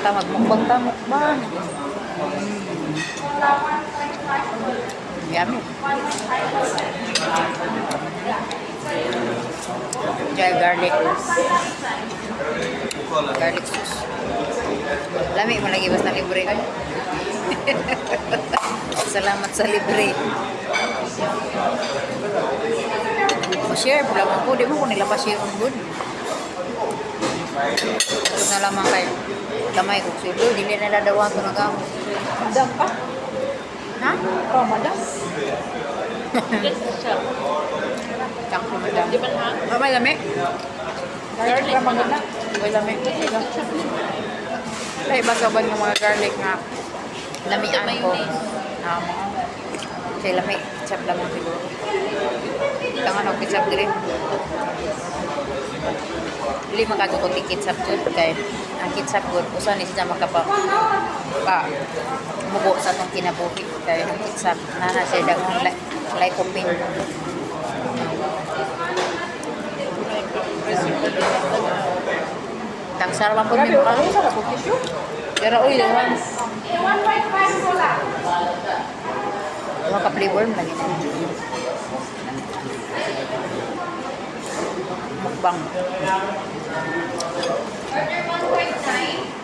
ta magmukbang ta mukbang. Yummy. Dry garlic. Garlic sauce. Lami mo lagi basta libre kayo. Salamat sa libre. Share pula mo po, di mo ko nila pa share on good. Ito na lamang kayo. Kamay ko silo, dili na ladawan ko nag-amo. Madam ka? Ha? Ikaw, madam? Tsak ko madam. Di ba na? May lami? Garlic ka maganda. May lami. Ay, basa ba ng mga garlic nga? Lamian ko. Kasi lami. Ketchup lamang siguro. Tangan ako ketchup din. Dili makagukuti ketchup good. Kaya ang ketchup good, usan ni siya makapa mubo sa itong kinabuhi. Kaya ang ketchup, nana siya dagang lycopene. Tangsar man po Grabe, niyo ka. ano sa ako tissue? Pero uy, naman. Mga ka-flavor mo lagi na. Mukbang. Order 1.9.